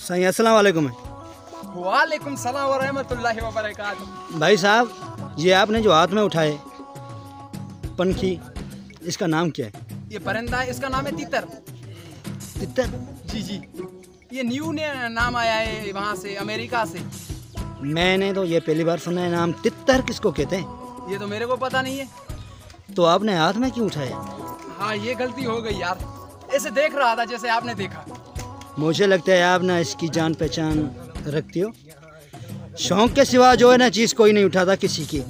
सही अस्सलाम वालेकुम। वालेकुम सलाम व रहमतुल्लाहि व बरकातुहू। भाई साहब, ये आपने जो हाथ में उठाए पंखी, इसका नाम क्या है? ये परिंदा है, इसका नाम है तितर। तितर? जी जी, ये न्यू ने नाम आया है वहाँ से, अमेरिका से। मैंने तो ये पहली बार सुना है नाम। तितर किसको कहते हैं? ये तो मेरे को पता नहीं है। तो आपने हाथ में क्यों उठाया? हाँ, ये गलती हो गई यार, ऐसे देख रहा था जैसे आपने देखा। मुझे लगता है आप ना इसकी जान पहचान रखती हो। शौक के सिवा जो है ना चीज़ कोई नहीं उठाता किसी की।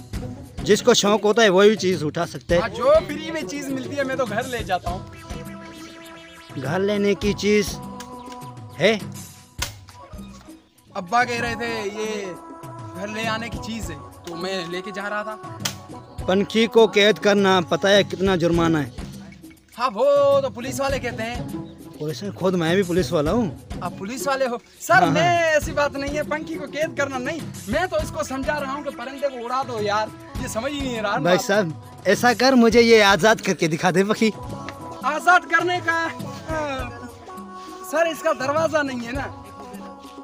जिसको शौक होता है वही चीज़ उठा सकते हाँ, हैं। जो फ्री में चीज़ मिलती है मैं तो घर ले जाता हूँ। घर लेने की चीज़ है? अब्बा कह रहे थे ये घर ले आने की चीज़ है, तो मैं लेके जा रहा था। पंखी को कैद करना पता है कितना जुर्माना है? हाँ, वो तो पुलिस वाले कहते हैं। पुलिस में खुद मैं भी पुलिस वाला हूँ। आप पुलिस वाले हो? सर हाँ, मैं हाँ। ऐसी बात नहीं है, पंखी को कैद करना नहीं, मैं तो इसको समझा रहा हूँ कि परिंदे को उड़ा दो यार, ये समझ ही नहीं रहा। भाई साहब ऐसा कर, मुझे ये आज़ाद करके दिखा दे पखी। आजाद करने का सर इसका दरवाजा नहीं है ना।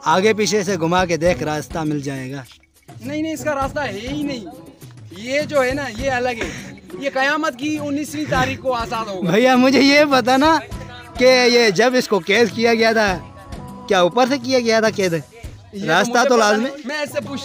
आगे पीछे से घुमा के देख, रास्ता मिल जाएगा। नहीं नहीं, इसका रास्ता है ही नहीं। ये जो है ना ये अलग है, ये कयामत की 19वीं तारीख को आजाद होगा। भैया मुझे ये पता ना कि ये जब इसको कैद किया गया था, क्या ऊपर से किया गया था कैद? ये रास्ता मुझे तो पता लाजमी। नहीं, मैं इससे पूछता